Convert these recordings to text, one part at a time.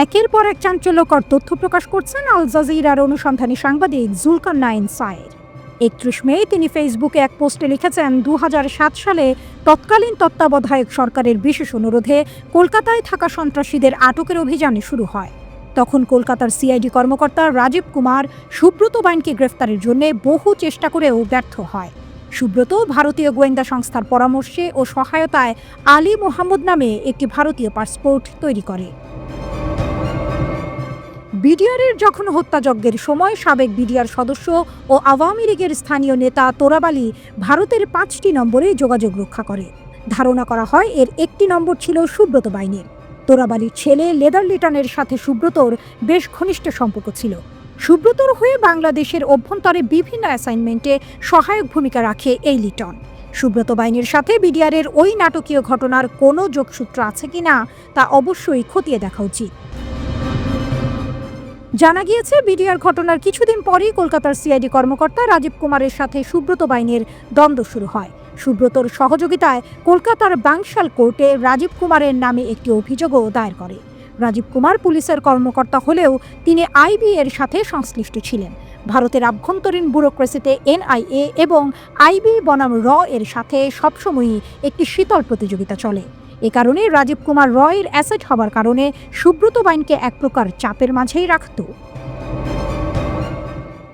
একের পর এক চাঞ্চল্যকর তথ্য প্রকাশ করছেন আল জাজিরার অনুসন্ধানী সাংবাদিক জুলকারনাইন সায়ের। ৩১ মে তিনি ফেসবুকে এক পোস্টে লিখেছেন, ২০০৭ সালে তৎকালীন তত্ত্বাবধায়ক সরকারের বিশেষ অনুরোধে কলকাতায় থাকা সন্ত্রাসীদের আটকের অভিযান শুরু হয়। তখন কলকাতার সিআইডি কর্মকর্তা রাজীব কুমার সুব্রত বাইনকে গ্রেফতারের জন্য বহু চেষ্টা করেও ব্যর্থ হয়। সুব্রত ভারতীয় গোয়েন্দা সংস্থার পরামর্শে ও সহায়তায় আলী মোহাম্মদ নামে একটি ভারতীয় পাসপোর্ট তৈরি করে। বিডিআরের যখন হত্যাযজ্ঞের সময় সাবেক বিডিআর সদস্য ও আওয়ামী লীগের স্থানীয় নেতা তোরাব আলী ভারতের ৫টি নম্বরে যোগাযোগ রক্ষা করে। ধারণা করা হয় এর একটি নম্বর ছিল সুব্রত বাইনের। তোরাব আলীর ছেলে লেদার লিটনের সাথে সুব্রতর বেশ ঘনিষ্ঠ সম্পর্ক ছিল। সুব্রতর হয়ে বাংলাদেশের অভ্যন্তরে বিভিন্ন অ্যাসাইনমেন্টে সহায়ক ভূমিকা রাখে এই লিটন। সুব্রত বাইনের সাথে বিডিআরের ওই নাটকীয় ঘটনার কোনো যোগসূত্র আছে কিনা তা অবশ্যই খতিয়ে দেখা উচিত। জানা গিয়েছে, বিডিআর ঘটনার কিছুদিন পরেই কলকাতার সিআইডি কর্মকর্তা রাজীব কুমারের সাথে সুব্রত বাইনের দ্বন্দ্ব শুরু হয়। সুব্রতর সহযোগিতায় কলকাতার বাংশাল কোর্টে রাজীব কুমারের নামে একটি অভিযোগও দায়ের করে। রাজীব কুমার পুলিশের কর্মকর্তা হলেও তিনি আইবি এর সাথে সংশ্লিষ্ট ছিলেন। ভারতের আভ্যন্তরীণ ব্যুরোক্রেসিতে এনআইএ এবং আইবি বনাম র এর সাথে সবসময়ই একটি শীতল প্রতিযোগিতা চলে। এ কারণে রাজীব কুমার রয়ের অ্যাসেট হবার কারণে সুব্রত বাইনকে এক প্রকার চাপের মাঝেই রাখত।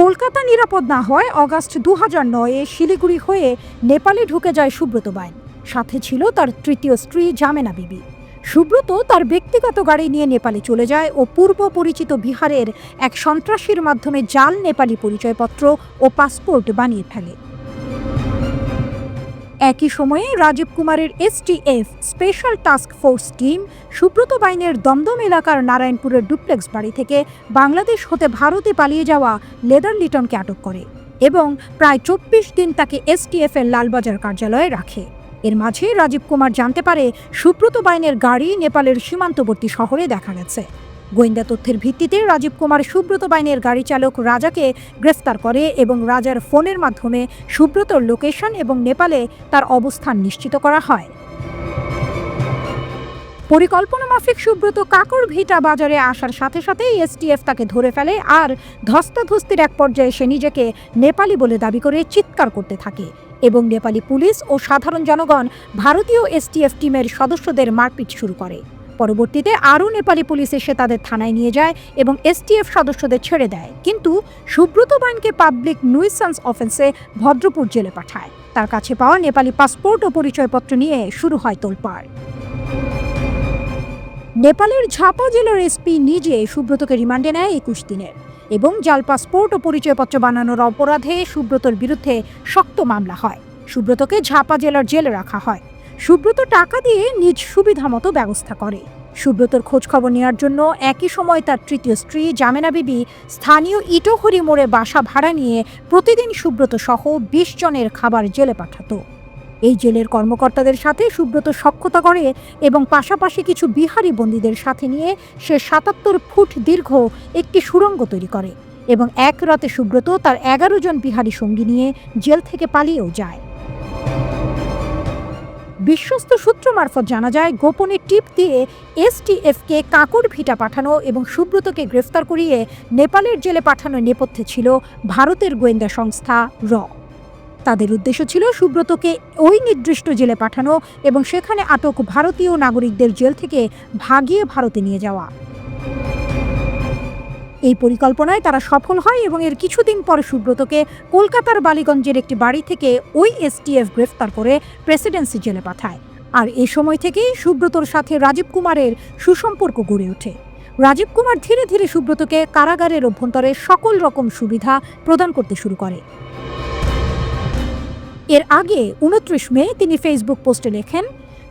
কলকাতা নিরাপদ না হয় অগাস্ট ২০০৯-এ শিলিগুড়ি হয়ে নেপালে ঢুকে যায় সুব্রত বাইন। সাথে ছিল তার তৃতীয় স্ত্রী জামেনা বিবি। সুব্রত তার ব্যক্তিগত গাড়ি নিয়ে নেপালে চলে যায় ও পূর্ব পরিচিত বিহারের এক সন্ত্রাসীর মাধ্যমে জাল নেপালি পরিচয়পত্র ও পাসপোর্ট বানিয়ে ফেলে। একই সময়ে রাজীব কুমারের STF special task force team Subrata বাইনের দমদম এলাকার নারায়ণপুরের ডুপ্লেক্স বাড়ি থেকে বাংলাদেশ হতে ভারতে পালিয়ে যাওয়া লেদার লিটনকে আটক করে এবং প্রায় ২৪ দিন তাকে এসটিএফ এর লালবাজার কার্যালয়ে রাখে। এর মাঝে রাজীব কুমার জানতে পারে সুব্রত বাইনের গাড়ি নেপালের সীমান্তবর্তী শহরে দেখা গেছে। গোয়েন্দা তথ্যের ভিত্তিতে রাজীব কুমার সুব্রত বাইনের গাড়ি চালক রাজাকে গ্রেফতার করে এবং রাজার ফোনের মাধ্যমে সুব্রতর লোকেশন এবং নেপালে তার অবস্থান নিশ্চিত করা হয়। পরিকল্পনা মাফিক সুব্রত কাকরভিটা বাজারে আসার সাথে সাথেই এসটিএফ তাকে ধরে ফেলে আর ধস্তাধস্তির এক পর্যায়ে সে নিজেকে নেপালি বলে দাবি করে চিৎকার করতে থাকে এবং নেপালি পুলিশ ও সাধারণ জনগণ ভারতীয় এসটিএফ টিমের সদস্যদের মারপিট শুরু করে। পরবর্তীতে আরও নেপালি পুলিশ এসে তাদের থানায় নিয়ে যায় এবং এসটিএফ সদস্যদের ছেড়ে দেয়, কিন্তু সুব্রত বাইনকে পাবলিক নুইসেন্স অফেন্সে ভদ্রপুর জেলে পাঠায়। তার কাছে পাওয়া নেপালি পাসপোর্ট ও পরিচয়পত্র নিয়ে শুরু হয় তোলপাড়। নেপালের ঝাপা জেলার এসপি নিজে সুব্রতকে রিমান্ডে নেয় ২১ দিনের এবং জাল পাসপোর্ট ও পরিচয়পত্র বানানোর অপরাধে সুব্রতর বিরুদ্ধে শক্ত মামলা হয়। সুব্রতকে ঝাপা জেলার জেলে রাখা হয়। সুব্রত টাকা দিয়ে নিজ সুবিধা মতো ব্যবস্থা করে। সুব্রতর খোঁজখবর নেওয়ার জন্য একই সময় তার তৃতীয় স্ত্রী জামেনা বিবি স্থানীয় ইটোহরি মোড়ে বাসা ভাড়া নিয়ে প্রতিদিন সুব্রত সহ ২০ জনের খাবার জেলে পাঠাতো। এই জেলের কর্মকর্তাদের সাথে সুব্রত সখ্যতা করে এবং পাশাপাশি কিছু বিহারি বন্দীদের সাথে নিয়ে সে ৭৭ ফুট দীর্ঘ একটি সুড়ঙ্গ তৈরি করে এবং এক রাতে সুব্রত তার ১১ জন বিহারি সঙ্গী নিয়ে জেল থেকে পালিয়েও যায়। বিশ্বস্ত সূত্র মারফত জানা যায়, গোপনে টিপ দিয়ে এসটিএফকে কাকরভিটা পাঠানো এবং সুব্রতকে গ্রেফতার করিয়ে নেপালের জেলে পাঠানোর নেপথ্যে ছিল ভারতের গোয়েন্দা সংস্থা র। তাদের উদ্দেশ্য ছিল সুব্রতকে ওই নির্দিষ্ট জেলে পাঠানো এবং সেখানে আটক ভারতীয় নাগরিকদের জেল থেকে ভাগিয়ে ভারতে নিয়ে যাওয়া। এই পরিকল্পনায় তারা সফল হয় এবং এর কিছুদিন পর সুব্রতকে কলকাতার বালিগঞ্জের একটি বাড়ি থেকে ওই এসটিএফ গ্রেফতার করে প্রেসিডেন্সি জেলে পাঠায়। আর এ সময় থেকেই সুব্রতর সাথে রাজীব কুমারের সুসম্পর্ক গড়ে ওঠে। রাজীব কুমার ধীরে ধীরে সুব্রতকে কারাগারের অভ্যন্তরে সকল রকম সুবিধা প্রদান করতে শুরু করে। এর আগে ২৯ মে তিনি ফেসবুক পোস্টে লেখেন,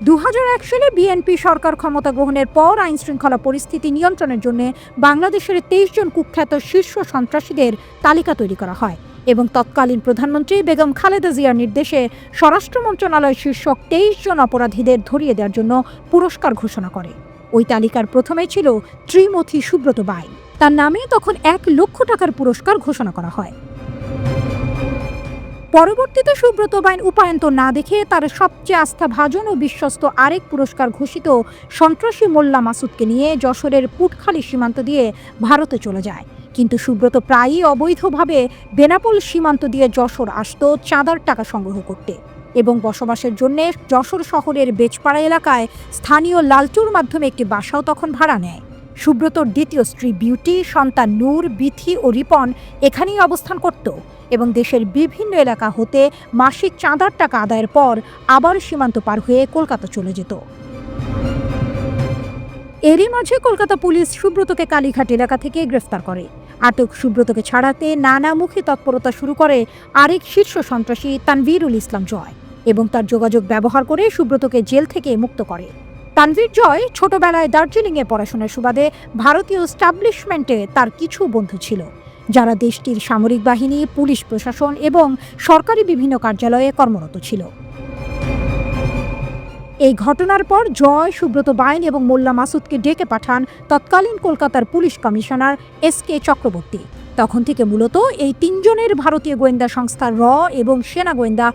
২০০১ সালে বিএনপি সরকার ক্ষমতা গ্রহণের পর আইন শৃঙ্খলা পরিস্থিতি নিয়ন্ত্রণের জন্য বাংলাদেশের ২৩ জন কুখ্যাত শীর্ষ সন্ত্রাসীদের তালিকা তৈরি করা হয় এবং তৎকালীন প্রধানমন্ত্রী বেগম খালেদা জিয়ার নির্দেশে স্বরাষ্ট্র মন্ত্রণালয় শীর্ষক ২৩ জন অপরাধীদের ধরিয়ে দেওয়ার জন্য পুরস্কার ঘোষণা করে। ওই তালিকার প্রথমে ছিল ত্রিমথী সুব্রত বাইন। তার নামে তখন ১ লক্ষ টাকার পুরস্কার ঘোষণা করা হয়। পরবর্তীতে সুব্রত বাইন উপায়ন্তর না দেখে তার সবচেয়ে আস্থাভাজন ও বিশ্বস্ত আরেক পুরস্কার ঘোষিত সন্ত্রাসী মোল্লা মাসুদকে নিয়ে যশোরের পুটখালি সীমান্ত দিয়ে ভারতে চলে যায়। কিন্তু সুব্রত প্রায়ই অবৈধভাবে বেনাপোল সীমান্ত দিয়ে যশোর আসত চাঁদার টাকা সংগ্রহ করতে এবং বসবাসের জন্য যশোর শহরের বেচপাড়া এলাকায় স্থানীয় লালচুর মাধ্যমে একটি বাসাও তখন ভাড়া নেয়। সুব্রতর দ্বিতীয় স্ত্রী বিউটি, সন্তান নূর, বিথি ও রিপন এখানেই অবস্থান করত এবং দেশের বিভিন্ন এলাকা হতে মাসিক চাঁদার টাকা আদায়ের পর আবার সীমান্ত পার হয়ে কলকাতা চলে যেত। এরই মাঝে কলকাতা পুলিশ সুব্রতকে কালীঘাট এলাকা থেকে গ্রেফতার করে। আটক সুব্রতকে ছাড়াতে নানামুখী তৎপরতা শুরু করে আরেক শীর্ষ সন্ত্রাসী তানভীরুল ইসলাম জয় এবং তার যোগাযোগ ব্যবহার করে সুব্রতকে জেল থেকে মুক্ত করে। তানভীর জয় ছোটবেলায় দার্জিলিংয়ে পড়াশোনার সুবাদে ভারতীয় স্টাবলিশমেন্টে তার কিছু বন্ধু ছিল, যারা দেশটির সামরিক বাহিনী, পুলিশ প্রশাসন এবং সরকারি বিভিন্ন কার্যালয়ে কর্মরত ছিল। এই ঘটনার পর জয় সুব্রত বাইন এবং মোল্লা মাসুদকে ডেকে পাঠান তৎকালীন কলকাতার পুলিশ কমিশনার এস.কে. চক্রবর্তী। তখন থেকে মূলত এই তিনজনের ভারতীয় গোয়েন্দা সংস্থা র এবং সেনা গোয়েন্দা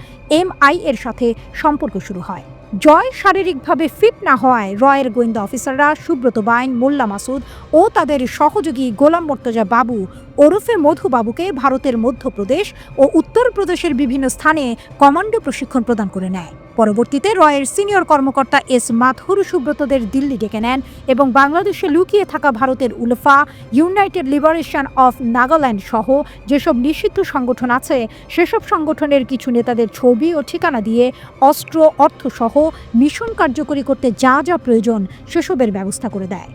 MI এর সাথে সম্পর্ক শুরু হয়। জয় শারীরিকভাবে ফিট না হওয়ায় রয়ের গোয়েন্দা অফিসাররা সুব্রত বাইন, মোল্লা মাসুদ ও তাদের সহযোগী গোলাম মোর্তজা বাবু ওরফে মধু বাবুকে ভারতের মধ্যপ্রদেশ ও উত্তরপ্রদেশের বিভিন্ন স্থানে কমান্ডো প্রশিক্ষণ প্রদান করে নেয়। পরবর্তীতে রয়ের সিনিয়র কর্মকর্তা এস মাথুর সুব্রতদের দিল্লি ডেকে নেন এবং বাংলাদেশে লুকিয়ে থাকা ভারতের ULFA, United liberation of Nagaland সহ যেসব নিষিদ্ধ সংগঠন আছে সেসব সংগঠনের কিছু নেতাদের ছবি ও ঠিকানা দিয়ে অস্ত্র, অর্থ সহ মিশন কার্যকরী করতে যা যা প্রয়োজন সেসবের ব্যবস্থা করে দেয়।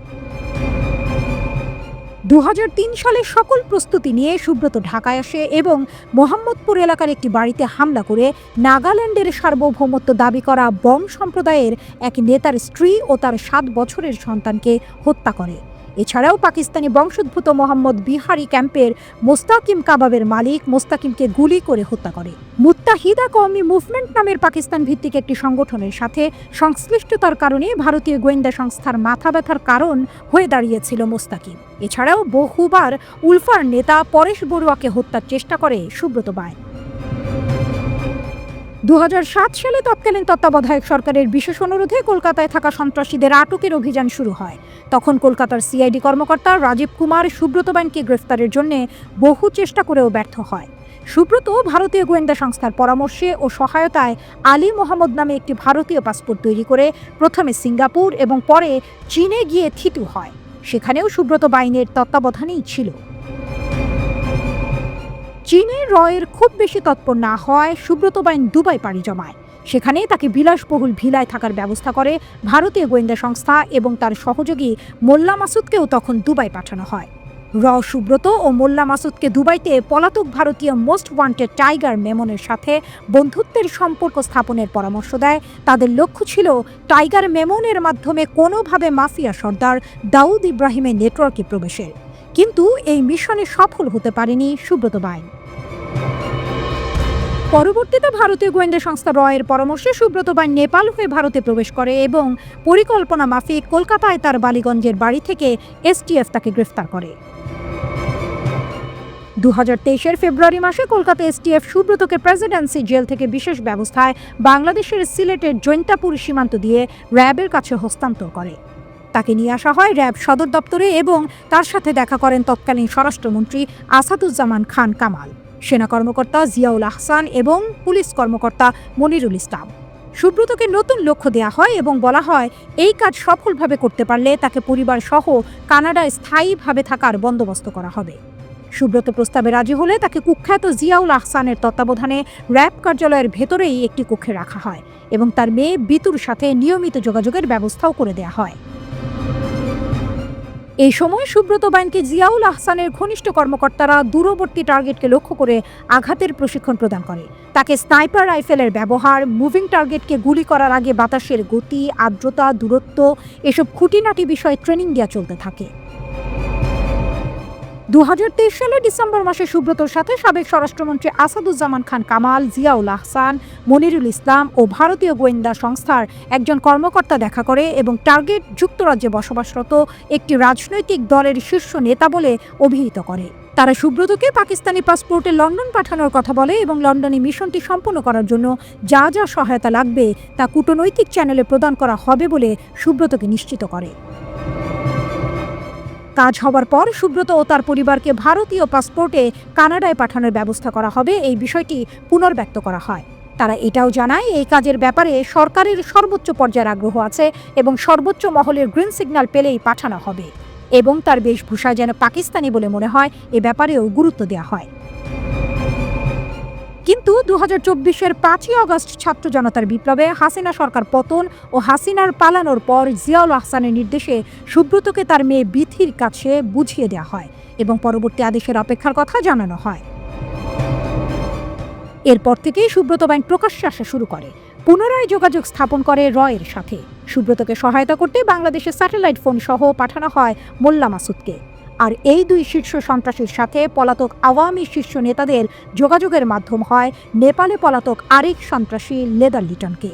2003 সালে সকল প্রস্তুতি নিয়ে সুব্রত ঢাকায় আসে এবং মোহাম্মদপুর এলাকার একটি বাড়িতে হামলা করে নাগাল্যান্ডের সার্বভৌমত্ব দাবি করা বম সম্প্রদায়ের এক নেতার স্ত্রী ও তার 7 বছরের সন্তানকে হত্যা করে। এছাড়াও পাকিস্তানি বংশোদ্ভূত মোহাম্মদ বিহারি ক্যাম্পের মোস্তাকিম কাবাবের মালিক মোস্তাকিমকে গুলি করে হত্যা করে। মুত্তাহিদা কওমি মুভমেন্ট নামের পাকিস্তান ভিত্তিক একটি সংগঠনের সাথে সংশ্লিষ্টতার কারণে ভারতীয় গোয়েন্দা সংস্থার মাথা ব্যথার কারণ হয়ে দাঁড়িয়েছিল মোস্তাকিম। এছাড়াও বহুবার উলফার নেতা পরেশ বড়ুয়াকে হত্যার চেষ্টা করে সুব্রত বাইন। 2007 সালে তৎকালীন তত্ত্বাবধায়ক সরকারের বিশেষ অনুরোধে কলকাতায় থাকা সন্ত্রাসীদের আটকের অভিযান শুরু হয়। তখন কলকাতার CID কর্মকর্তা রাজীব কুমার সুব্রত বাইনকে গ্রেফতারের জন্য বহু চেষ্টা করেও ব্যর্থ হয়। সুব্রত ভারতীয় গোয়েন্দা সংস্থার পরামর্শে ও সহায়তায় আলী মোহাম্মদ নামে একটি ভারতীয় পাসপোর্ট তৈরি করে প্রথমে সিঙ্গাপুর এবং পরে চীনে গিয়ে থিতু হয়। সেখানেও সুব্রত বাইনের তত্ত্বাবধানেই ছিল। চীনে রয়ের খুব বেশি তৎপর না হওয়ায় সুব্রত বাইন দুবাই পাড়ি জমায়। সেখানে তাকে বিলাসবহুল ভিলায় থাকার ব্যবস্থা করে ভারতীয় গোয়েন্দা সংস্থা এবং তার সহযোগী মোল্লা মাসুদকেও তখন দুবাই পাঠানো হয়। সুব্রত ও মোল্লা মাসুদকে দুবাইতে পলাতক ভারতীয় মোস্ট ওয়ান্টেড টাইগার মেমনের সাথে বন্ধুত্বের সম্পর্ক স্থাপনের পরামর্শ দেয়। তাদের লক্ষ্য ছিল টাইগার মেমনের মাধ্যমে কোনোভাবে মাফিয়া সর্দার দাউদ ইব্রাহিমের নেটওয়ার্কে প্রবেশের। কিন্তু এই মিশনে সফল হতে পারেনি সুব্রত বাইন। পরবর্তীতে ভারতীয় গোয়েন্দা সংস্থা রয়ের পরামর্শে সুব্রত বাইন নেপাল হয়ে ভারতে প্রবেশ করে এবং পরিকল্পনা মাফিক কলকাতায় তার বালিগঞ্জের বাড়ি থেকে STF তাকে গ্রেফতার করে। 2023 ফেব্রুয়ারি মাসে কলকাতা STF সুব্রতকে প্রেসিডেন্সি জেল থেকে বিশেষ ব্যবস্থায় বাংলাদেশের সিলেটের জৈন্তাপুর সীমান্ত দিয়ে র্যাবের কাছে হস্তান্তর করে। তাকে নিয়ে আসা হয় র্যাব সদর দপ্তরে এবং তার সাথে দেখা করেন তৎকালীন স্বরাষ্ট্রমন্ত্রী আসাদুজ্জামান খান কামাল, সেনা কর্মকর্তা জিয়াউল আহসান এবং পুলিশ কর্মকর্তা মনিরুল ইসলাম। সুব্রতকে নতুন লক্ষ্য দেওয়া হয় এবং বলা হয় এই কাজ সফলভাবে করতে পারলে তাকে পরিবার সহ কানাডায় স্থায়ীভাবে থাকার বন্দোবস্ত করা হবে। সুব্রত প্রস্তাবে রাজি হলে তাকে কুখ্যাত জিয়াউল আহসানের তত্ত্বাবধানে র্যাব কার্যালয়ের ভেতরেই একটি কক্ষে রাখা হয় এবং তার মেয়ে বিতুর সাথে নিয়মিত যোগাযোগের ব্যবস্থাও করে দেওয়া হয়। এই সময় সুব্রত বাইনকে জিয়াউল আহসানের ঘনিষ্ঠ কর্মকর্তারা দূরবর্তী টার্গেটকে লক্ষ্য করে আঘাতের প্রশিক্ষণ প্রদান করে। তাকে স্নাইপার রাইফেলের ব্যবহার, মুভিং টার্গেটকে গুলি করার আগে বাতাসের গতি, আর্দ্রতা, দূরত্ব এসব খুঁটিনাটি বিষয়ে ট্রেনিং দেওয়া চলতে থাকে। 2023 সালের ডিসেম্বর মাসে সুব্রতর সাথে সাবেক স্বরাষ্ট্রমন্ত্রী আসাদুজ্জামান খান কামাল, জিয়াউল আহসান, মনিরুল ইসলাম ও ভারতীয় গোয়েন্দা সংস্থার একজন কর্মকর্তা দেখা করে এবং টার্গেট যুক্তরাজ্যে বসবাসরত একটি রাজনৈতিক দলের শীর্ষ নেতা বলে অভিহিত করে। তারা সুব্রতকে পাকিস্তানি পাসপোর্টে লন্ডন পাঠানোর কথা বলে এবং লন্ডনে মিশনটি সম্পন্ন করার জন্য যা যা সহায়তা লাগবে তা কূটনৈতিক চ্যানেলে প্রদান করা হবে বলে সুব্রতকে নিশ্চিত করে। কাজ হবার পর সুব্রত ও তার পরিবারকে ভারতীয় পাসপোর্টে কানাডায় পাঠানোর ব্যবস্থা করা হবে, এই বিষয়টি পুনর্ব্যক্ত করা হয়। তারা এটাও জানায় এই কাজের ব্যাপারে সরকারের সর্বোচ্চ পর্যায়ের আগ্রহ আছে এবং সর্বোচ্চ মহলের গ্রিন সিগন্যাল পেলেই পাঠানো হবে এবং তার বেশভূষা যেন পাকিস্তানি বলে মনে হয় এ ব্যাপারেও গুরুত্ব দেওয়া হয়। কিন্তু 2024-এর 5ই আগস্ট ছাত্র জনতার বিপ্লবে হাসিনা সরকার পতন ও হাসিনার পালানোর পর জিয়াউল আহসানের নির্দেশে সুব্রতকে তার মেয়ে বিথির কাছে বুঝিয়ে দেওয়া হয় এবং পরবর্তী আদেশের অপেক্ষার কথা জানানো হয়। এরপর থেকেই সুব্রত ব্যাংক প্রকাশ্যে আসা শুরু করে, পুনরায় যোগাযোগ স্থাপন করে রয়ের সাথে। সুব্রতকে সহায়তা করতে বাংলাদেশের স্যাটেলাইট ফোন সহ পাঠানো হয় মোল্লা মাসুদকে। আর এই দুই শীর্ষ সন্ত্রাসীর সাথে পলাতক আওয়ামী শীর্ষ নেতাদের যোগাযোগের মাধ্যম হয় নেপালে পলাতক আরেক সন্ত্রাসী লেদার লিটনকে।